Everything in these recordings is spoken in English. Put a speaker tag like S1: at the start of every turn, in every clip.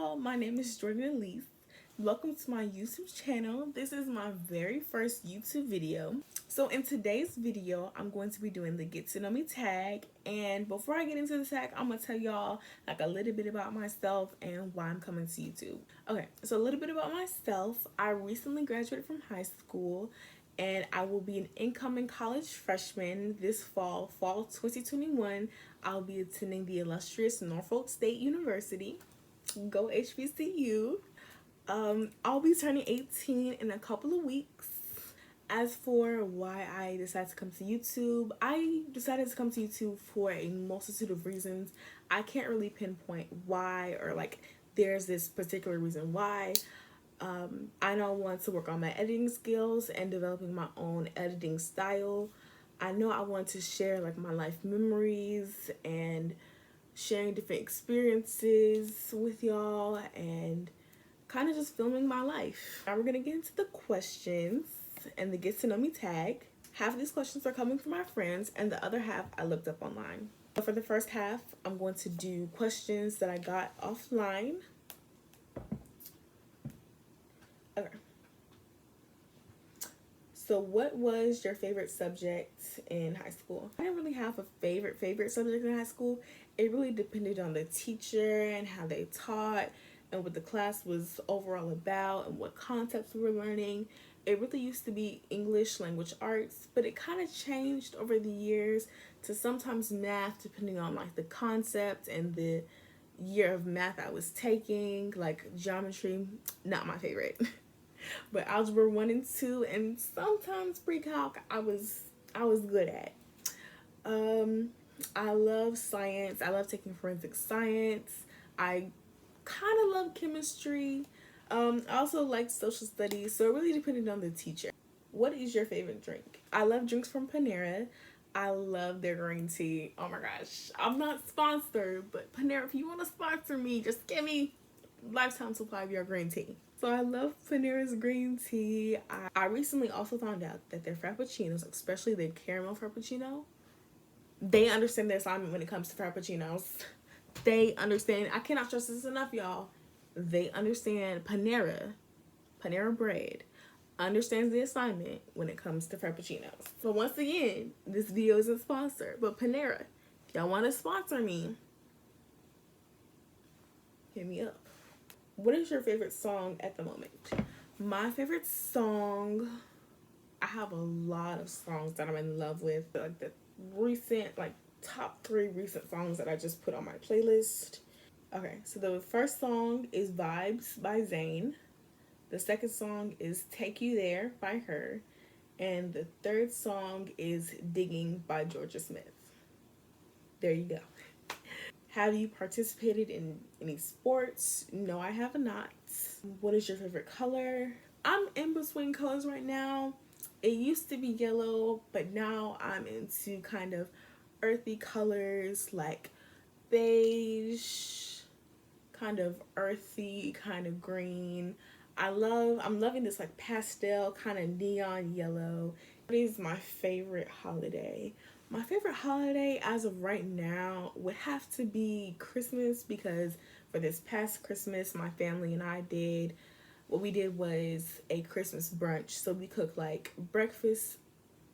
S1: y'all, my name is Jordan Elise. Welcome to my YouTube channel. This is my very first YouTube video. So in today's video, I'm going to be doing the Get to Know Me tag. And before I get into the tag, I'm going to tell y'all like a little bit about myself and why I'm coming to YouTube. Okay, so a little bit about myself. I recently graduated from high school and I will be an incoming college freshman this fall 2021. I'll be attending the illustrious Norfolk State University. Go HBCU. I'll be turning 18 in a couple of weeks. As for why I decided to come to YouTube, I decided to come to YouTube for a multitude of reasons. I can't really pinpoint why or like there's this particular reason why. I know I want to work on my editing skills and developing my own editing style. I know I want to share like my life memories and sharing different experiences with y'all and kind of just filming my life. Now we're gonna get into the questions and the Get to Know Me tag. Half of these questions are coming from my friends and the other half I looked up online. So for the first half, I'm going to do questions that I got offline. Okay. So what was your favorite subject in high school? I didn't really have a favorite subject in high school. It really depended on the teacher and how they taught and what the class was overall about and what concepts we were learning. It really used to be English language arts, but it kind of changed over the years to sometimes math depending on like the concept and the year of math I was taking. Like geometry, not my favorite. But algebra 1 and 2 and sometimes pre-calc I was good at. I love science. I love taking forensic science. I kind of love chemistry. I also like social studies, so it really depended on the teacher. What is your favorite drink? I love drinks from Panera. I love their green tea. Oh my gosh, I'm not sponsored, but Panera, if you want to sponsor me, just give me lifetime supply of your green tea. So I love Panera's green tea. I recently also found out that their frappuccinos, especially their caramel frappuccino, they understand their assignment when it comes to frappuccinos. They understand. I cannot stress this enough, y'all. They understand Panera bread understands the assignment when it comes to frappuccinos. So once again, this video isn't sponsored, but Panera, if y'all want to sponsor me, hit me up. What is your favorite song at the moment? My favorite song, I have a lot of songs that I'm in love with. Like the recent, like top 3 recent songs that I just put on my playlist. Okay, so the first song is Vibes by Zayn. The second song is Take You There by her. And the third song is Digging by Georgia Smith. There you go. Have you participated in any sports? No, I have not. What is your favorite color? I'm in between colors right now. It used to be yellow, but now I'm into kind of earthy colors like beige, kind of earthy, kind of green. I'm loving this like pastel kind of neon yellow. What is my favorite holiday? My favorite holiday as of right now would have to be Christmas, because for this past Christmas, my family and I what we did was a Christmas brunch. So we cooked like breakfast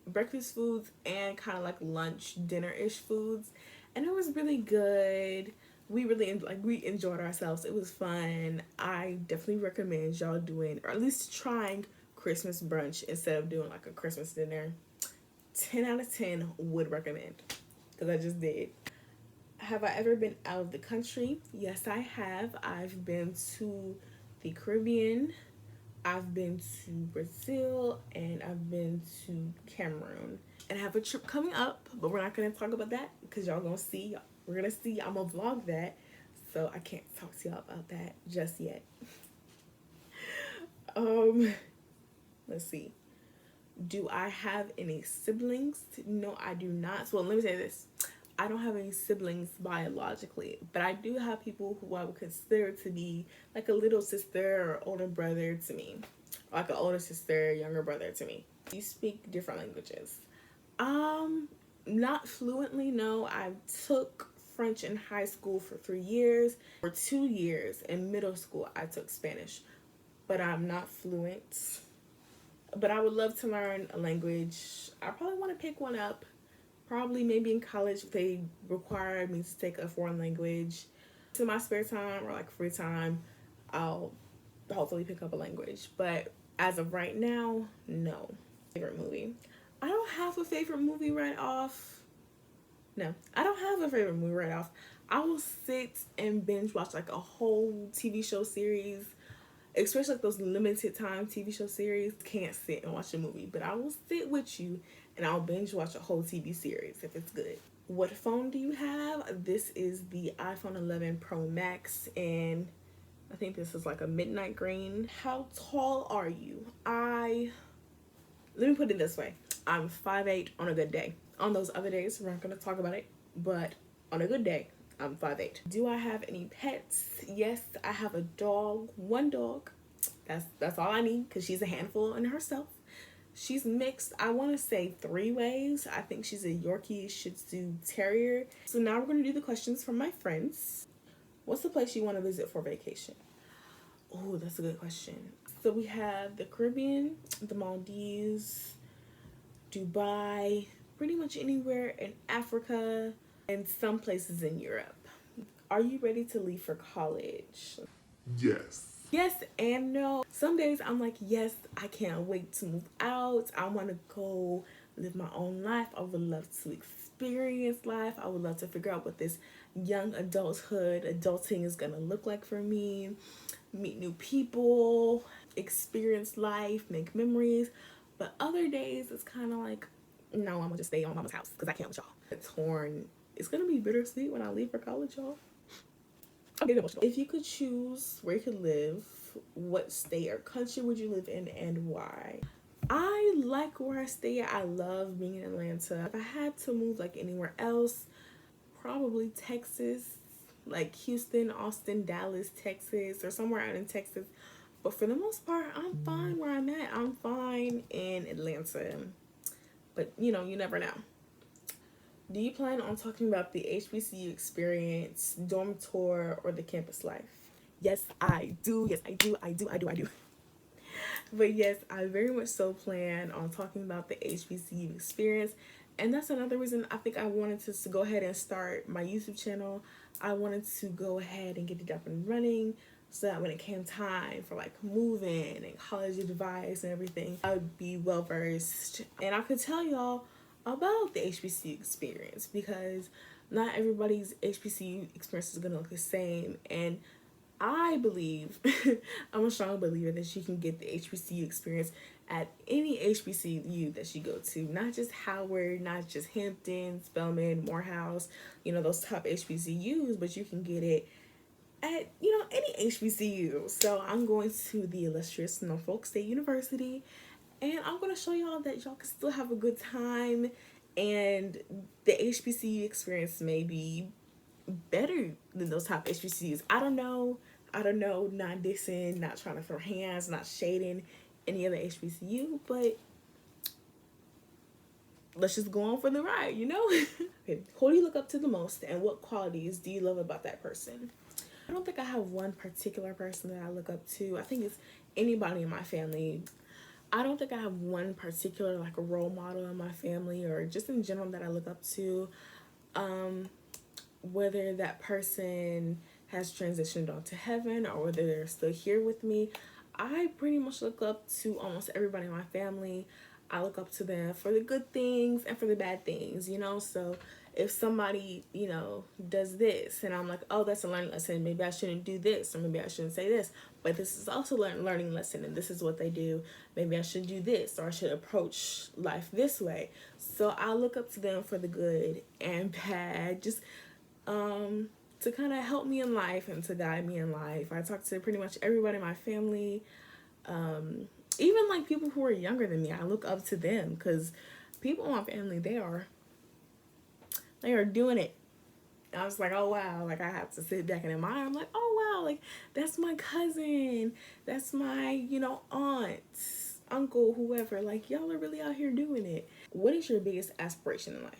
S1: foods and kind of like lunch, dinner-ish foods. And it was really good. We enjoyed ourselves. It was fun. I definitely recommend y'all doing, or at least trying, Christmas brunch instead of doing like a Christmas dinner. 10 out of 10 would recommend, because I just did. Have I ever been out of the country? Yes, I have. I've been to the Caribbean, I've been to Brazil, and I've been to Cameroon. And I have a trip coming up, but we're not going to talk about that because y'all gonna see. We're going to see. I'm going to vlog that, so I can't talk to y'all about that just yet. Let's see. Do I have any siblings? No, I do not. So let me say this. I don't have any siblings biologically, but I do have people who I would consider to be like a little sister or older brother to me. Like an older sister, younger brother to me. Do you speak different languages? Not fluently, no. I took French in high school for 3 years. For 2 years in middle school, I took Spanish, but I'm not fluent. But I would love to learn a language. I probably want to pick one up. Probably maybe in college if they require me to take a foreign language. To my spare time or like free time, I'll hopefully pick up a language. But as of right now, no. Favorite movie. I don't have a favorite movie right off. No, I don't have a favorite movie right off. I will sit and binge watch like a whole TV show series, especially like those limited time TV show series. Can't sit and watch a movie, but I will sit with you and I'll binge watch a whole TV series if it's good. What phone do you have? This is the iPhone 11 Pro Max, and I think this is like a midnight green. How tall are you? Let me put it this way. I'm 5'8" on a good day. On those other days, we're not going to talk about it, but on a good day, I'm 5'8". Do I have any pets? Yes, I have a dog. One dog. That's all I need because she's a handful in herself. She's mixed, I want to say 3 ways. I think she's a Yorkie Shih Tzu Terrier. So now we're going to do the questions from my friends. What's the place you want to visit for vacation? Oh, that's a good question. So we have the Caribbean, the Maldives, Dubai, pretty much anywhere in Africa, and some places in Europe. Are you ready to leave for college?
S2: Yes.
S1: Yes and no. Some days I'm like, yes, I can't wait to move out. I want to go live my own life. I would love to experience life. I would love to figure out what this young adulting is going to look like for me. Meet new people, experience life, make memories. But other days it's kind of like, no, I'm going to just stay on mama's house because I can't with y'all. It's torn. It's going to be bittersweet when I leave for college, y'all. If you could choose where you could live, what state or country would you live in and why? I like where I stay. I love being in Atlanta. If I had to move like anywhere else, probably Texas, like Houston, Austin, Dallas, Texas, or somewhere out in Texas. But for the most part, I'm fine where I'm at. I'm fine in Atlanta. But you know, you never know. Do you plan on talking about the HBCU experience, dorm tour, or the campus life? Yes, I do. Yes, I do. But yes, I very much so plan on talking about the HBCU experience. And that's another reason I think I wanted to go ahead and start my YouTube channel. I wanted to go ahead and get it up and running so that when it came time for like moving and college advice and everything, I would be well versed. And I could tell y'all about the HBCU experience because not everybody's HBCU experience is gonna look the same, and I believe I'm a strong believer that you can get the HBCU experience at any HBCU that you go to, not just Howard, not just Hampton, Spelman, Morehouse, you know, those top HBCUs, but you can get it at, you know, any HBCU. So I'm going to the illustrious Norfolk State University, and I'm going to show y'all that y'all can still have a good time, and the HBCU experience may be better than those top HBCUs. I don't know, not dissing, not trying to throw hands, not shading any other HBCU, but let's just go on for the ride, you know? Okay, who do you look up to the most, and what qualities do you love about that person? I don't think I have one particular person that I look up to. I think it's anybody in my family. I don't think I have one particular like a role model in my family or just in general that I look up to. Whether that person has transitioned on to heaven or whether they're still here with me, I pretty much look up to almost everybody in my family. I look up to them for the good things and for the bad things, you know? So if somebody, you know, does this and I'm like, oh, that's a learning lesson, maybe I shouldn't do this or maybe I shouldn't say this, but this is also a learning lesson and this is what they do, maybe I should do this or I should approach life this way. So I look up to them for the good and bad, just to kind of help me in life and to guide me in life. I talk to pretty much everybody in my family, even like people who are younger than me. I look up to them because people in my family, they are doing it. I was like, oh wow, like I have to sit back and admire. I'm like, oh wow, like that's my cousin, that's my, you know, aunt, uncle, whoever. Like y'all are really out here doing it. What is your biggest aspiration in life?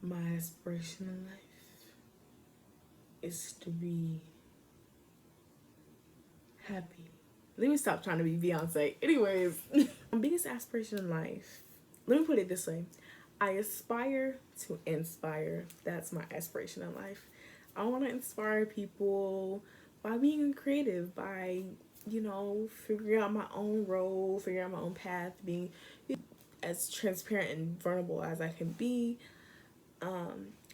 S1: My aspiration in life is to be happy. Let me stop trying to be Beyonce. Anyways, my biggest aspiration in life, let me put it this way. I aspire to inspire. That's my aspiration in life. I want to inspire people by being creative, by, you know, figuring out my own role, figuring out my own path, being as transparent and vulnerable as I can be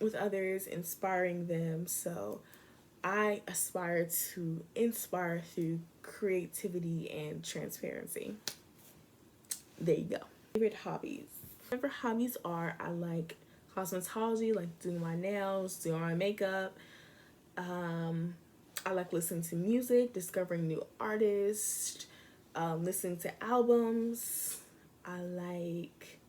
S1: with others, inspiring them. So I aspire to inspire through creativity and transparency. There you go. Favorite hobbies. Favorite hobbies are, I like cosmetology, like doing my nails, doing my makeup. I like listening to music, discovering new artists, listening to albums. I like,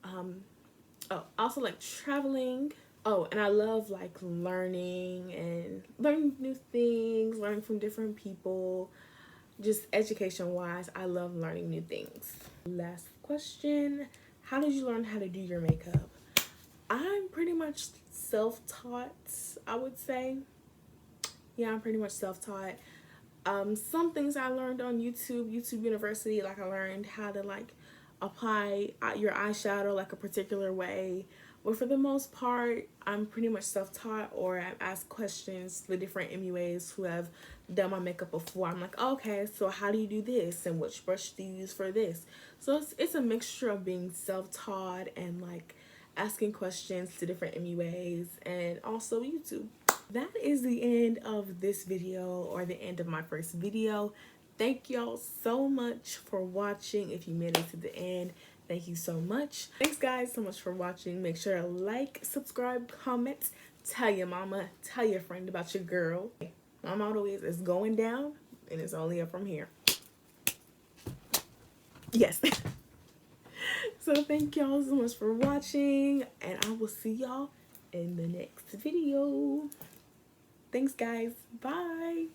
S1: I also like traveling. Oh, and I love like learning new things, learning from different people. Just education wise, I love learning new things. Last question, how did you learn how to do your makeup? I'm pretty much self-taught, I would say. Yeah, I'm pretty much self-taught. Some things I learned on YouTube University, like I learned how to like apply your eyeshadow like a particular way. But for the most part, I'm pretty much self-taught, or I've asked questions to the different MUAs who have done my makeup before. I'm like, oh, okay, so how do you do this? And which brush do you use for this? So it's a mixture of being self-taught and like asking questions to different MUAs and also YouTube. That is the end of this video, or the end of my first video. Thank y'all so much for watching. If you made it to the end, thank you so much. Thanks guys so much for watching. Make sure to like, subscribe, comment, tell your mama, tell your friend about your girl. My motto is, it's going down and it's only up from here. Yes. So thank y'all so much for watching, and I will see y'all in the next video. Thanks guys. Bye.